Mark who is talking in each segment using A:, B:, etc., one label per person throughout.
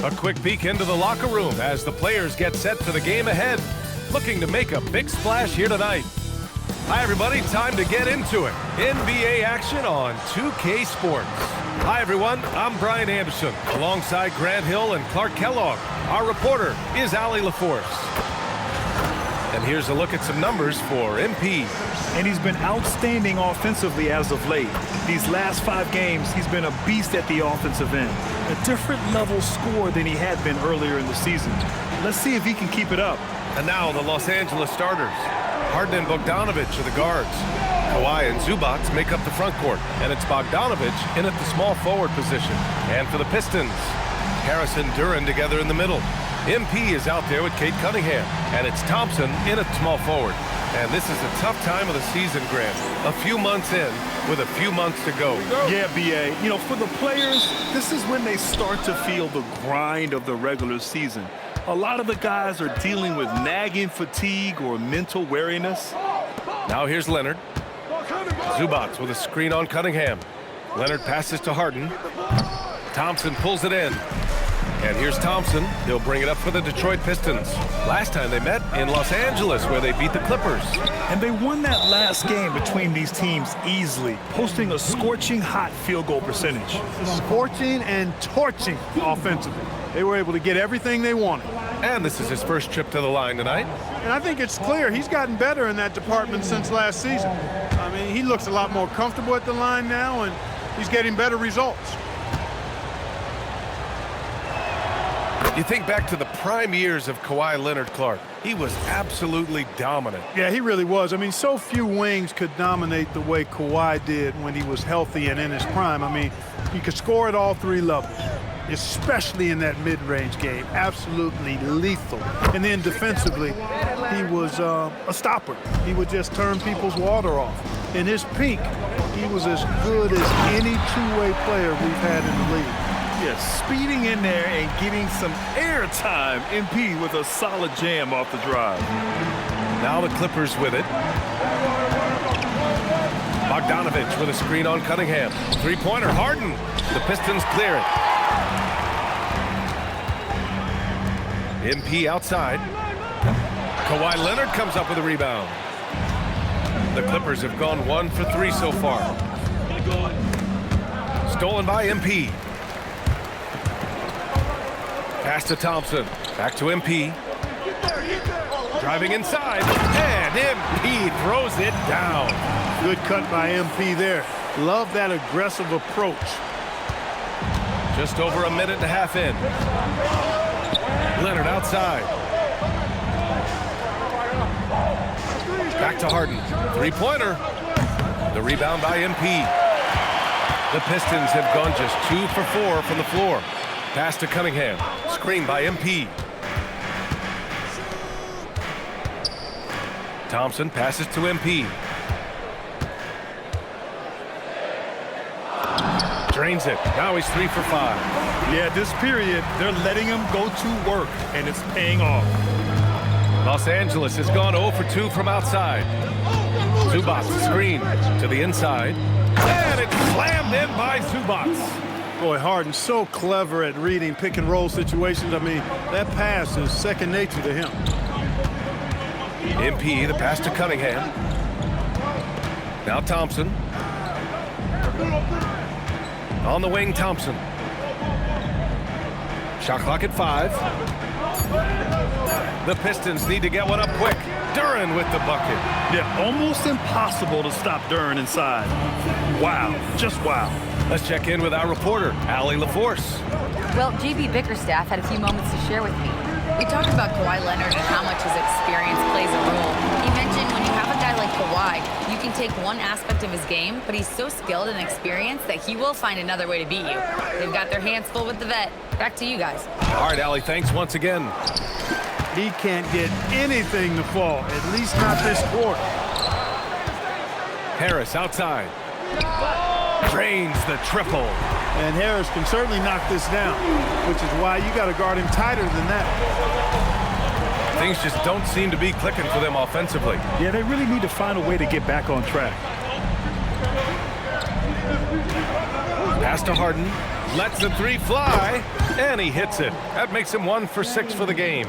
A: A quick peek into the locker room as the players get set for the game ahead, looking to make a big splash here tonight. Hi, everybody. Time to get into it. NBA action on 2K Sports. Hi, everyone. I'm Brian Anderson, alongside Grant Hill and Clark Kellogg. Our reporter is Allie LaForce. And here's a look at some numbers for MP.
B: And he's been outstanding offensively as of late. These last 5 games, he's been a beast at the offensive end. A different level score than he had been earlier in the season. Let's see if he can keep it up.
A: And now the Los Angeles starters. Harden and Bogdanovic are the guards. Kawhi and Zubac make up the front court. And it's Bogdanovic in at the small forward position. And for the Pistons, Harris and Duren together in the middle. MP is out there with Kate Cunningham, and it's Thompson in at small forward. And this is a tough time of the season, Grant. A few months in with a few months to go.
B: Yeah, B.A. You know, for the players, this is when they start to feel the grind of the regular season. A lot of the guys are dealing with nagging fatigue or mental weariness.
A: Now here's Leonard. Zubac with a screen on Cunningham. Leonard passes to Harden. Thompson pulls it in. And here's Thompson. He'll bring it up for the Detroit Pistons. Last time they met in Los Angeles, where they beat the Clippers.
B: And they won that last game between these teams easily, posting a scorching hot field goal percentage.
C: Scorching and torching offensively. They were able to get everything they wanted.
A: And this is his first trip to the line tonight.
C: And I think it's clear he's gotten better in that department since last season. I mean, he looks a lot more comfortable at the line now, and he's getting better results.
A: You think back to the prime years of Kawhi Leonard, Clark. He was absolutely dominant.
C: Yeah, he really was. I mean, so few wings could dominate the way Kawhi did when he was healthy and in his prime. I mean, he could score at all 3 levels, especially in that mid-range game. Absolutely lethal. And then defensively, he was a stopper. He would just turn people's water off. In his peak, he was as good as any two-way player we've had in the league.
B: Yes, speeding in there and getting some air time. MP with a solid jam off the drive.
A: Now the Clippers with it. Bogdanovic with a screen on Cunningham. 3-pointer, Harden. The Pistons clear it. MP outside. Kawhi Leonard comes up with a rebound. The Clippers have gone 1 for 3 so far. Stolen by MP. Pass to Thompson. Back to MP. Driving inside. And MP throws it down.
C: Good cut by MP there. Love that aggressive approach.
A: Just over a minute and a half in. Leonard outside. Back to Harden. 3-pointer. The rebound by MP. The Pistons have gone just 2 for 4 from the floor. Pass to Cunningham. Screen by MP. Thompson passes to MP. Drains it. Now he's 3 for 5.
B: Yeah, this period, they're letting him go to work, and it's paying off.
A: Los Angeles has gone 0 for 2 from outside. Zubac screen to the inside. And it's slammed in by Zubac.
C: Boy, Harden's so clever at reading pick-and-roll situations. I mean, that pass is second nature to him.
A: MP, the pass to Cunningham. Now Thompson. On the wing, Thompson. Shot clock at 5. The Pistons need to get one up quick. Duren with the bucket.
B: Yeah, almost impossible to stop Duren inside. Wow, just wow.
A: Let's check in with our reporter, Allie LaForce.
D: Well, JB Bickerstaff had a few moments to share with me. We talked about Kawhi Leonard and how much his experience plays a role. He mentioned when you have a guy like Kawhi, you can take one aspect of his game, but he's so skilled and experienced that he will find another way to beat you. They've got their hands full with the vet. Back to you guys.
A: All right, Allie, thanks once again.
C: He can't get anything to fall, at least not this quarter.
A: Harris outside. Drains the triple.
C: And Harris can certainly knock this down, which is why you got to guard him tighter than that.
A: Things just don't seem to be clicking for them offensively.
B: Yeah, they really need to find a way to get back on track.
A: Pass to Harden. Lets the three fly, and he hits it. That makes him 1 for 6 for the game.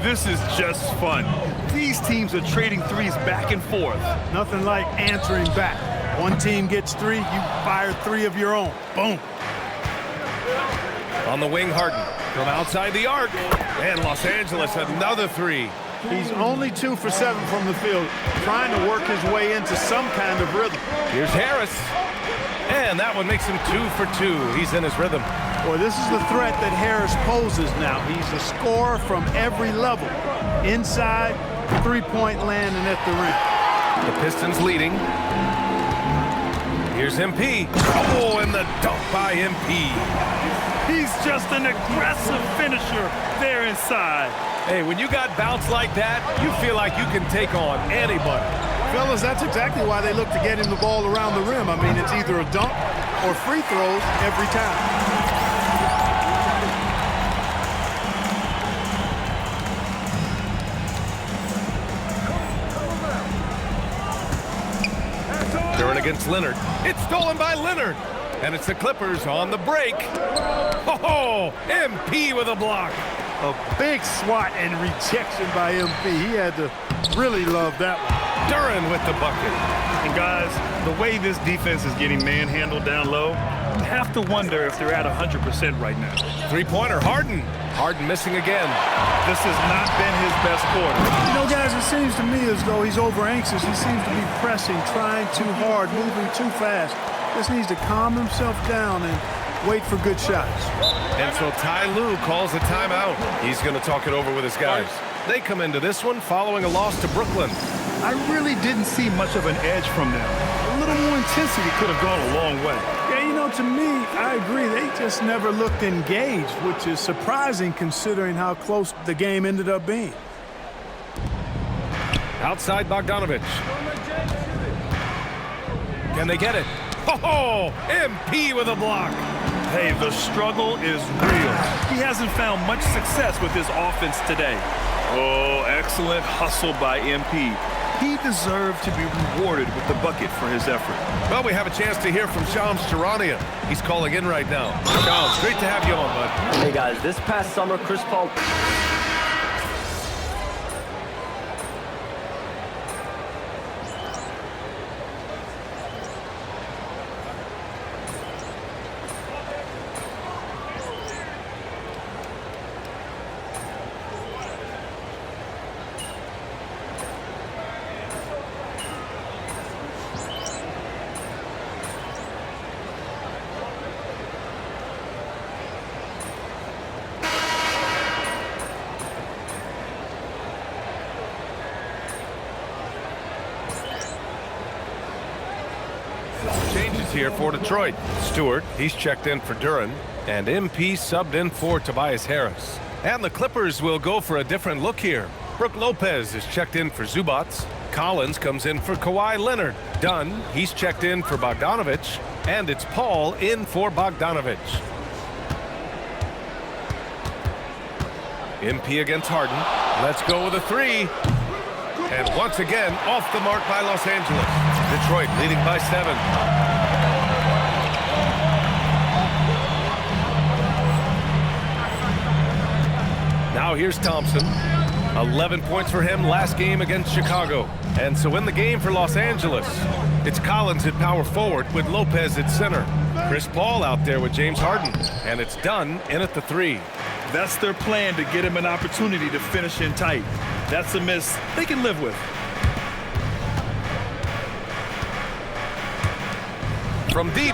B: This is just fun. These teams are trading threes back and forth.
C: Nothing like answering back. One team gets 3, you fire 3 of your own. Boom.
A: On the wing, Harden from outside the arc, and Los Angeles another 3.
C: He's only 2 for 7 from the field, trying to work his way into some kind of rhythm.
A: Here's Harris, and that one makes him 2 for 2. He's in his rhythm.
C: Boy, this is the threat that Harris poses now. He's a scorer from every level. Inside, three-point land, and at the rim.
A: The Pistons leading. Here's MP. Oh, and the dunk by MP.
B: He's just an aggressive finisher there inside.
A: Hey, when you got bounce like that, you feel like you can take on anybody.
C: Fellas, that's exactly why they look to get him the ball around the rim. I mean, it's either a dunk or free throws every time.
A: Duran against Leonard. It's stolen by Leonard. And it's the Clippers on the break. Oh, MP with a block.
C: A big swat and rejection by MP. He had to really love that one.
A: Duran with the bucket.
B: And guys, the way this defense is getting manhandled down low, you have to wonder if they're at 100% right now.
A: Three-pointer, Harden. Harden missing again.
B: This has not been his best quarter.
C: You know, guys, it seems to me as though he's over-anxious. He seems to be pressing, trying too hard, moving too fast. Just needs to calm himself down and wait for good shots.
A: And so Ty Lue calls a timeout. He's going to talk it over with his guys. They come into this one following a loss to Brooklyn.
B: I really didn't see much of an edge from them. A little more intensity could have gone a long way.
C: Yeah, you know, to me, I agree. They just never looked engaged, which is surprising considering how close the game ended up being.
A: Outside Bogdanovich. Can they get it? Oh, MP with a block.
B: Hey, the struggle is real. He hasn't found much success with his offense today. Oh, excellent hustle by MP. He deserved to be rewarded with the bucket for his effort.
A: Well, we have a chance to hear from Shams Charania. He's calling in right now. Shams, great to have you on, bud.
E: Hey, guys, this past summer, Chris Paul...
A: Changes here for Detroit. Stewart, he's checked in for Duran, and MP subbed in for Tobias Harris. And the Clippers will go for a different look here. Brook Lopez is checked in for Zubats. Collins comes in for Kawhi Leonard. Dunn, he's checked in for Bogdanovich. And it's Paul in for Bogdanovich. MP against Harden. Let's go with a 3. And once again, off the mark by Los Angeles. Detroit leading by 7. Now here's Thompson. 11 points for him last game against Chicago. And so in the game for Los Angeles, it's Collins at power forward with Lopez at center. Chris Paul out there with James Harden. And it's Dunn in at the 3.
B: That's their plan to get him an opportunity to finish in tight. That's a miss they can live with.
A: From deep.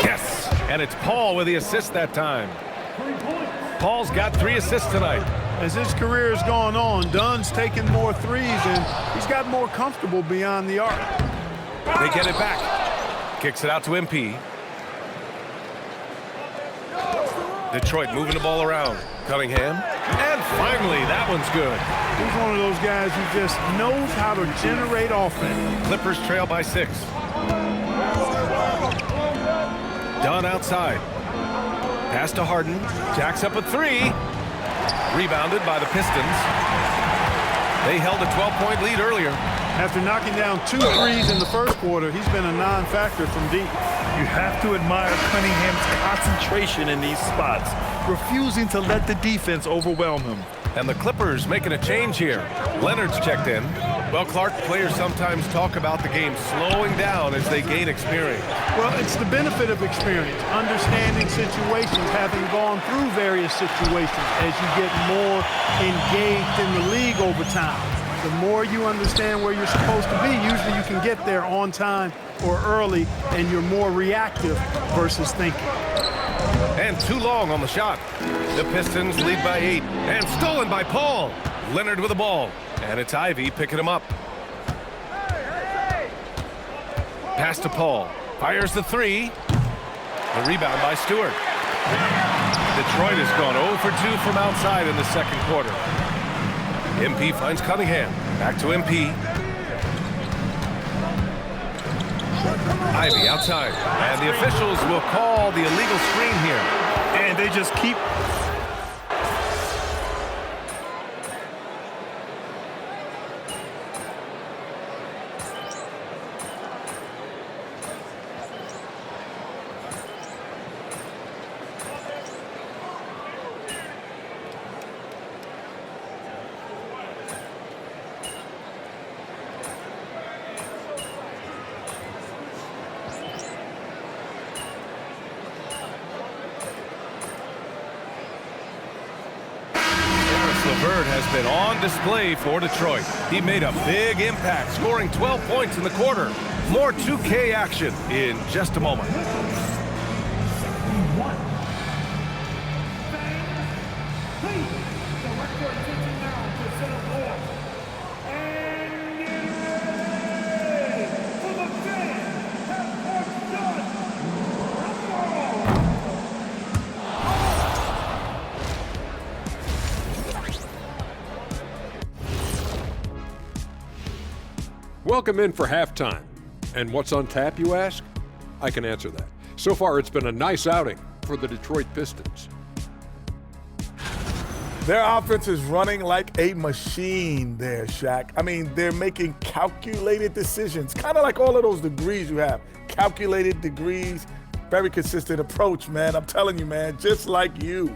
A: Yes. And it's Paul with the assist that time. Paul's got 3 assists tonight.
C: As his career has gone on, Dunn's taken more threes, and he's got more comfortable beyond the arc.
A: They get it back. Kicks it out to MP. Detroit moving the ball around. Cunningham. And finally, that one's good.
C: He's one of those guys who just knows how to generate offense.
A: Clippers trail by 6. Dunn outside. Pass to Harden. Jacks up a 3. Rebounded by the Pistons. They held a 12-point lead earlier.
C: After knocking down 2 threes in the first quarter, he's been a non-factor from deep.
B: You have to admire Cunningham's concentration in these spots, refusing to let the defense overwhelm him.
A: And the Clippers making a change here. Leonard's checked in. Well, Clark, players sometimes talk about the game slowing down as they gain experience.
C: Well, it's the benefit of experience, understanding situations, having gone through various situations as you get more engaged in the league over time. The more you understand where you're supposed to be, usually you can get there on time or early, and you're more reactive versus thinking.
A: And too long on the shot. The Pistons lead by 8, and stolen by Paul. Leonard with the ball, and it's Ivy picking him up. Pass to Paul. Fires the 3. The rebound by Stewart. Detroit has gone 0 for 2 from outside in the second quarter. MP finds Cunningham. Back to MP. Ivy outside. And the officials will call the illegal screen here.
B: And they just keep...
A: LeVert has been on display for Detroit. He made a big impact, scoring 12 points in the quarter. More 2K action in just a moment.
F: Welcome in for halftime. And what's on tap, you ask? I can answer that. So far, it's been a nice outing for the Detroit Pistons.
G: Their offense is running like a machine there, Shaq. I mean, they're making calculated decisions, kind of like all of those degrees you have. Calculated degrees, very consistent approach, man. I'm telling you, man, just like you.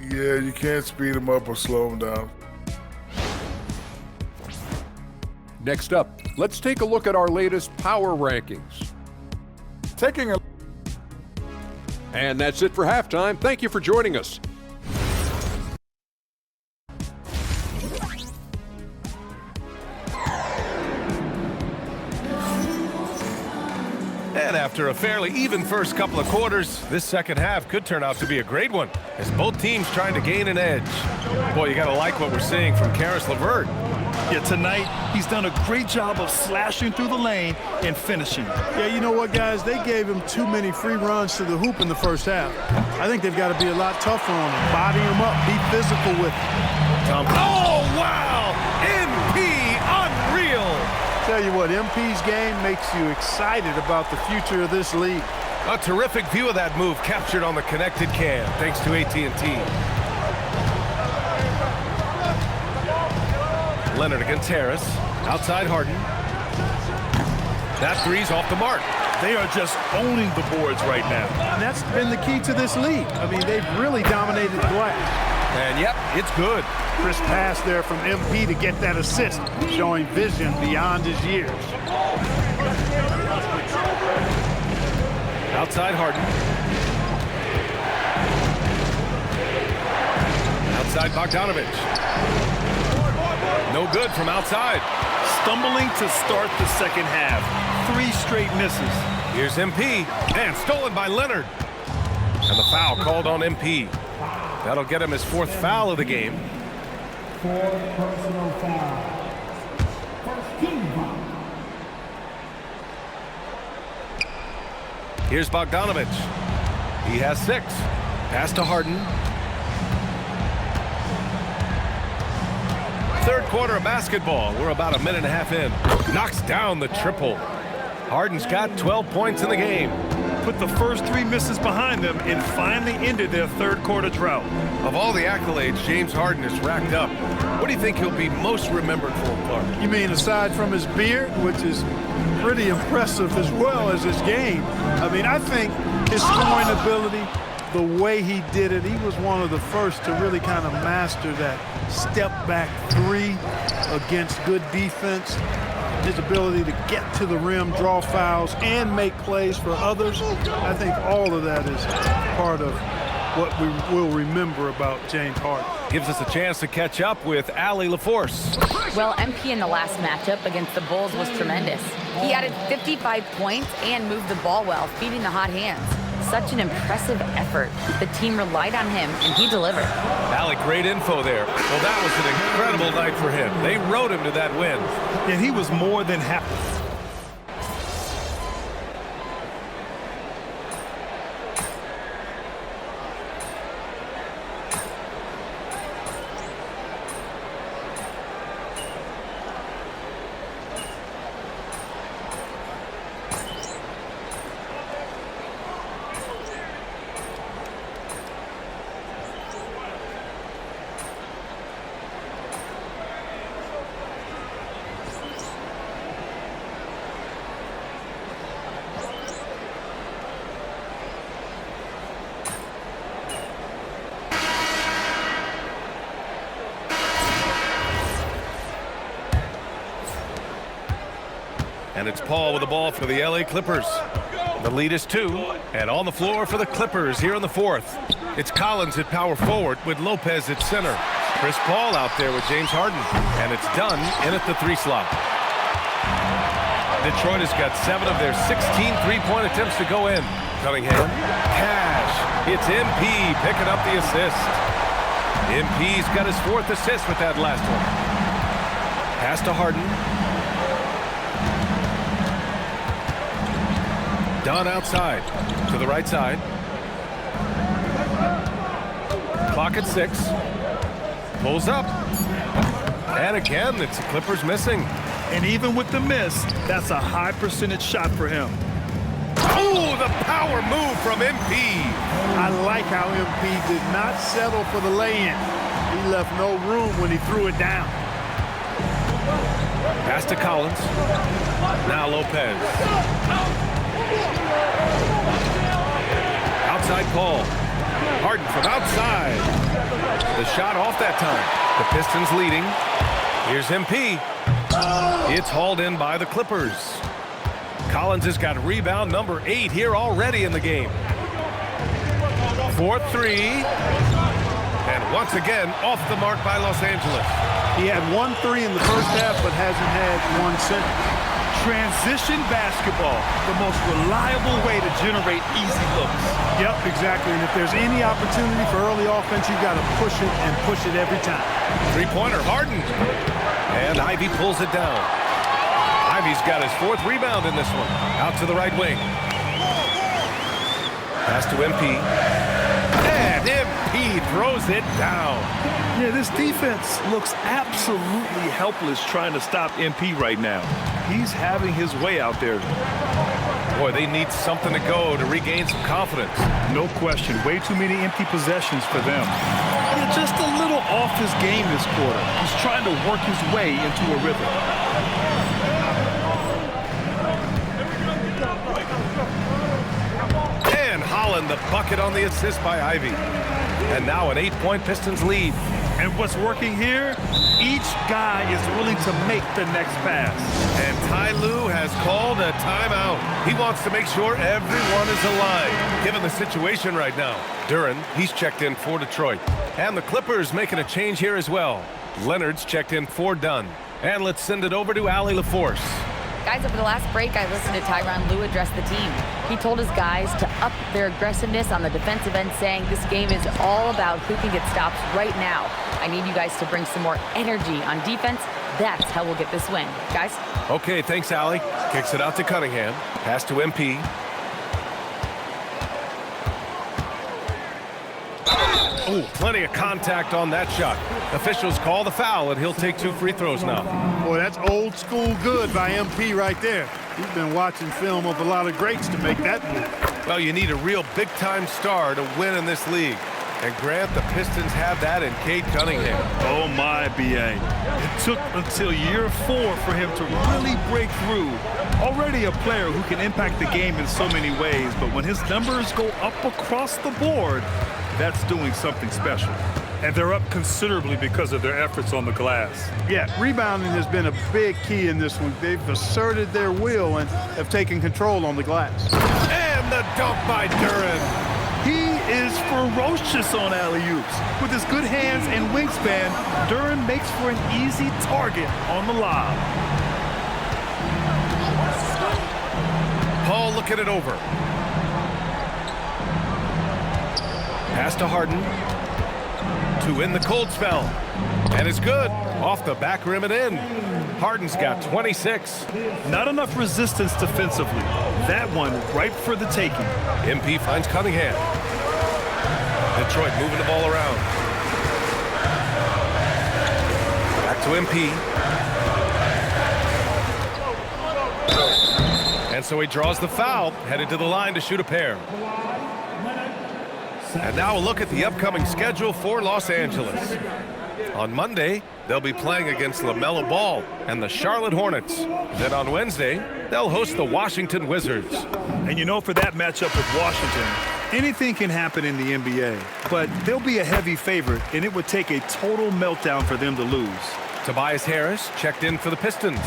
H: Yeah, you can't speed them up or slow them down.
F: Next up, let's take a look at our latest power rankings. And that's it for halftime. Thank you for joining us.
A: And after a fairly even first couple of quarters, this second half could turn out to be a great one, as both teams trying to gain an edge. Boy, you gotta like what we're seeing from Caris LeVert.
B: Yeah, tonight, he's done a great job of slashing through the lane and finishing.
C: Yeah, you know what, guys? They gave him too many free runs to the hoop in the first half. I think they've got to be a lot tougher on him. Body him up, be physical with him.
A: Oh, wow! MP, unreal!
C: Tell you what, MP's game makes you excited about the future of this league.
A: A terrific view of that move captured on the connected cam, thanks to AT&T. Leonard against Harris. Outside Harden. That three's off the mark.
B: They are just owning the boards right now.
C: And that's been the key to this league. I mean, they've really dominated the glass.
A: And yep, it's good.
C: Crisp pass there from MP to get that assist, showing vision beyond his years.
A: Outside Harden. Outside Bogdanovich. No good from outside.
B: Stumbling to start the second half. 3 straight misses.
A: Here's MP, and stolen by Leonard. And the foul called on MP. That'll get him his 4th foul of the game.
I: 4 personal fouls. First team foul.
A: Here's Bogdanovich. He has 6. Pass to Harden. Third quarter of basketball. We're about a minute and a half in. Knocks down the triple. Harden's got 12 points in the game.
B: put the first 3 misses behind them and finally ended their third quarter drought.
A: Of all the accolades James Harden has racked up, what do you think he'll be most remembered for, Clark?
C: You mean aside from his beard, which is pretty impressive, as well as his game? I mean, I think his scoring ability, the way he did it, he was one of the first to really kind of master that step-back 3 against good defense. His ability to get to the rim, draw fouls, and make plays for others. I think all of that is part of what we will remember about James Harden.
A: Gives us a chance to catch up with Allie LaForce.
D: Well, MP in the last matchup against the Bulls was tremendous. He added 55 points and moved the ball well, feeding the hot hands. Such an impressive effort. The team relied on him, and he delivered.
A: Allie, great info there. Well, that was an incredible night for him. They rode him to that win.
B: And he was more than happy.
A: And it's Paul with the ball for the LA Clippers. The lead is 2, and on the floor for the Clippers here in the 4th. It's Collins at power forward with Lopez at center. Chris Paul out there with James Harden, and it's done in at the 3 slot. Detroit has got 7 of their 16 3-point attempts to go in. Cunningham, Cash, it's MP picking up the assist. MP's got his 4th assist with that last one. Pass to Harden. Dunn outside to the right side. Clock at 6. Pulls up. And again, it's the Clippers missing.
B: And even with the miss, that's a high percentage shot for him.
A: Oh, the power move from MP.
C: I like how MP did not settle for the lay-in. He left no room when he threw it down.
A: Pass to Collins. Now Lopez. Outside Paul. Harden from outside. The shot off that time. The Pistons leading. Here's MP. It's hauled in by the Clippers. Collins has got rebound number 8 here already in the game. 4-3. And once again, off the mark by Los Angeles.
C: He had 1 3 in the first half, but hasn't had 1 since.
B: Transition basketball, the most reliable way to generate easy looks.
C: Yep, exactly. And if there's any opportunity for early offense, you've got to push it and push it every time.
A: 3-pointer, Harden. And Ivy pulls it down. Ivy's got his 4th rebound in this one. Out to the right wing. Pass to MP. And MP throws it down.
B: Yeah, this defense looks absolutely helpless trying to stop MP right now. He's having his way out there.
A: Boy, they need something to go to regain some confidence.
B: No question. Way too many empty possessions for them. Yeah, just a little off his game this quarter. He's trying to work his way into a rhythm.
A: And Holland, the bucket on the assist by Ivy. And now an 8-point Pistons lead.
B: And what's working here? Each guy is willing to make the next pass.
A: And Ty Lue has called a timeout. He wants to make sure everyone is aligned, given the situation right now. Duran, he's checked in for Detroit. And the Clippers making a change here as well. Leonard's checked in for Dunn. And let's send it over to Allie LaForce.
D: Guys, over the last break, I listened to Tyronn Lue address the team. He told his guys to up their aggressiveness on the defensive end, saying this game is all about who can get stops right now. I need you guys to bring some more energy on defense. That's how we'll get this win. Guys?
A: Okay, thanks, Allie. Kicks it out to Cunningham. Pass to MP. Oh, plenty of contact on that shot. Officials call the foul, and he'll take 2 free throws now.
C: Boy, that's old school good by MP right there. He's been watching film of a lot of greats to make that move.
A: Well, you need a real big-time star to win in this league. And Grant, the Pistons have that in Cade Cunningham.
B: Oh my, B.A. It took until year 4 for him to really break through. Already a player who can impact the game in so many ways, but when his numbers go up across the board, that's doing something special. And they're up considerably because of their efforts on the glass.
C: Yeah, rebounding has been a big key in this week. They've asserted their will and have taken control on the glass.
A: And the dunk by Duren.
B: He is ferocious on alley-oops. With his good hands and wingspan, Duren makes for an easy target on the lob.
A: Paul looking it over. Pass to Harden. To win the cold spell. And it's good. Off the back rim and in. Harden's got 26.
B: Not enough resistance defensively. That one ripe for the taking.
A: MP finds Cunningham. Detroit moving the ball around. Back to MP. And so he draws the foul, headed to the line to shoot a pair. And now a look at the upcoming schedule for Los Angeles. On Monday, they'll be playing against LaMelo Ball and the Charlotte Hornets. Then on Wednesday, they'll host the Washington Wizards.
B: And you know, for that matchup with Washington, anything can happen in the NBA, but they'll be a heavy favorite, and it would take a total meltdown for them to lose.
A: Tobias Harris checked in for the Pistons.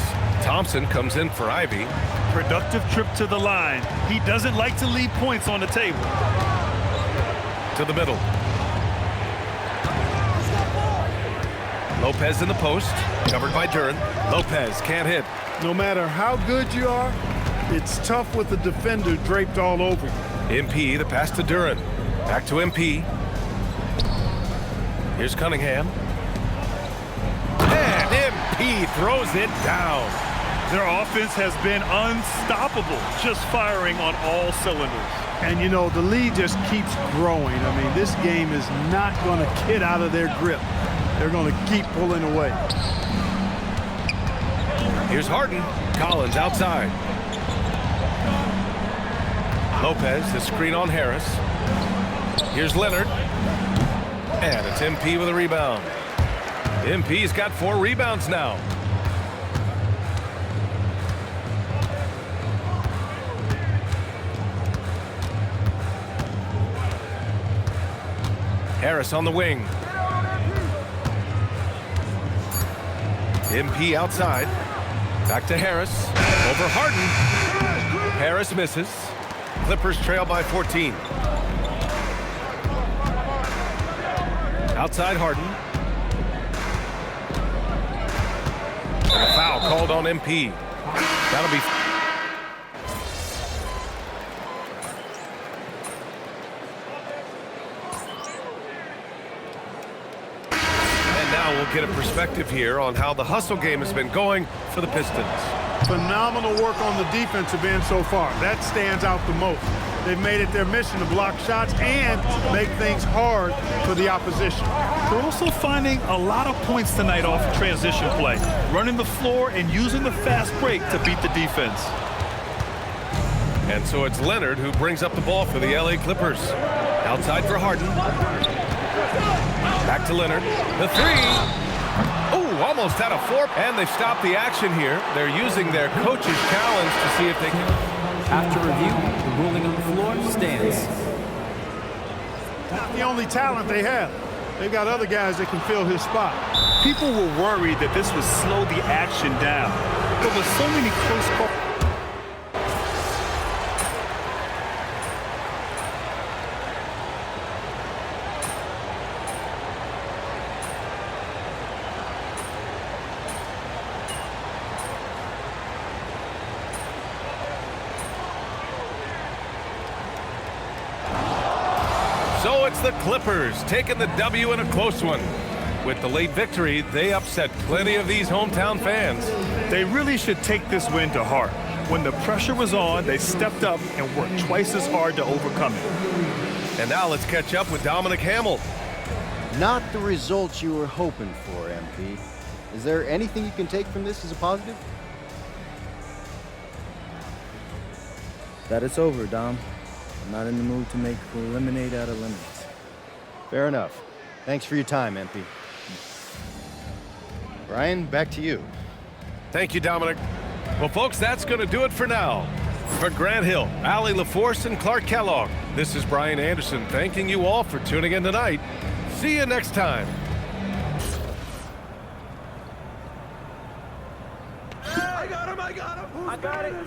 A: Thompson comes in for Ivy.
B: Productive trip to the line. He doesn't like to leave points on the table.
A: To the middle. Lopez in the post, covered by Duren. Lopez can't hit.
C: No matter how good you are, it's tough with the defender draped all over you.
A: MP, the pass to Duren. Back to MP. Here's Cunningham. And MP throws it down.
B: Their offense has been unstoppable, just firing on all cylinders.
C: And, you know, the lead just keeps growing. I mean, this game is not going to get out of their grip. They're going to keep pulling away.
A: Here's Harden. Collins outside. Lopez, the screen on Harris. Here's Leonard. And it's MP with a rebound. MP's got 4 rebounds now. Harris on the wing. MP outside. Back to Harris. Over Harden. Harris misses. Clippers trail by 14. Outside Harden. And a foul called on MP. That'll be... We'll get a perspective here on how the hustle game has been going for the Pistons.
C: Phenomenal work on the defensive end so far. That stands out the most. They've made it their mission to block shots and make things hard for the opposition.
B: They're also finding a lot of points tonight off transition play, running the floor and using the fast break to beat the defense.
A: And so it's Leonard who brings up the ball for the LA Clippers. Outside for Harden. Back to Leonard. The 3. Oh, almost had a 4. And they've stopped the action here. They're using their coach's challenge to see if they can.
E: After review, the ruling on the floor stands.
C: Not the only talent they have. They've got other guys that can fill his spot.
B: People were worried that this would slow the action down. But with so many close calls.
A: So it's the Clippers taking the W in a close one. With the late victory, they upset plenty of these hometown fans.
B: They really should take this win to heart. When the pressure was on, they stepped up and worked twice as hard to overcome it.
A: And now let's catch up with Dominic Hamill.
J: Not the results you were hoping for, MP. Is there anything you can take from this as a positive?
K: That it's over, Dom. I'm not in the mood to make lemonade out of lemons.
J: Fair enough. Thanks for your time, MP. Brian, back to you.
A: Thank you, Dominic. Well, folks, that's going to do it for now. For Grant Hill, Allie LaForce, and Clark Kellogg, this is Brian Anderson thanking you all for tuning in tonight. See you next time.
L: I got him! I got it!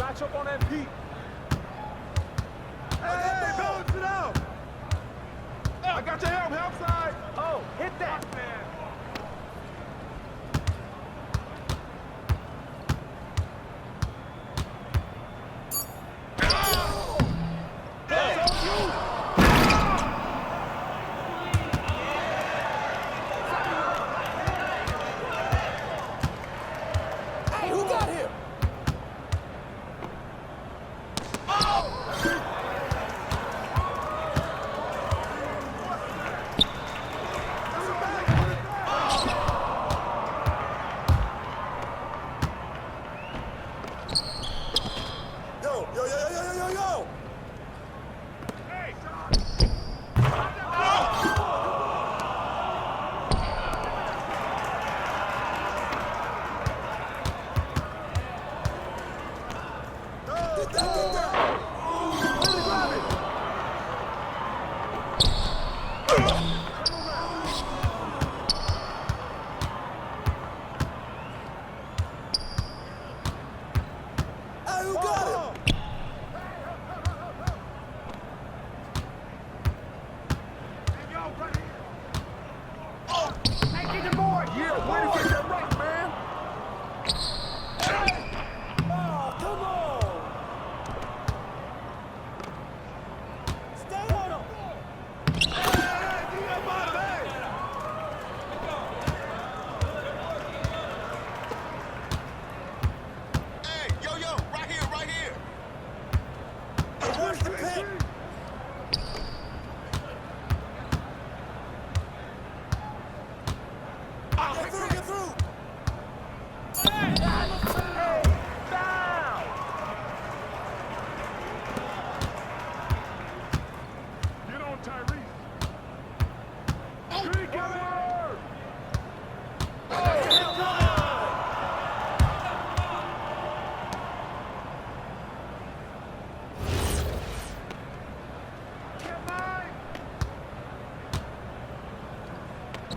M: Match up on MP. Hey, balance it out. I got your help side. Oh, hit that.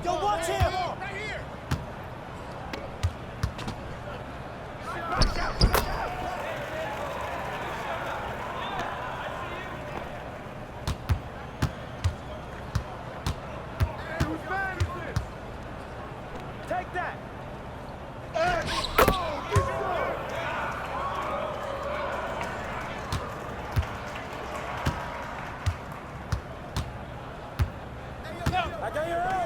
L: Yo, watch him! Take that! I got your eye!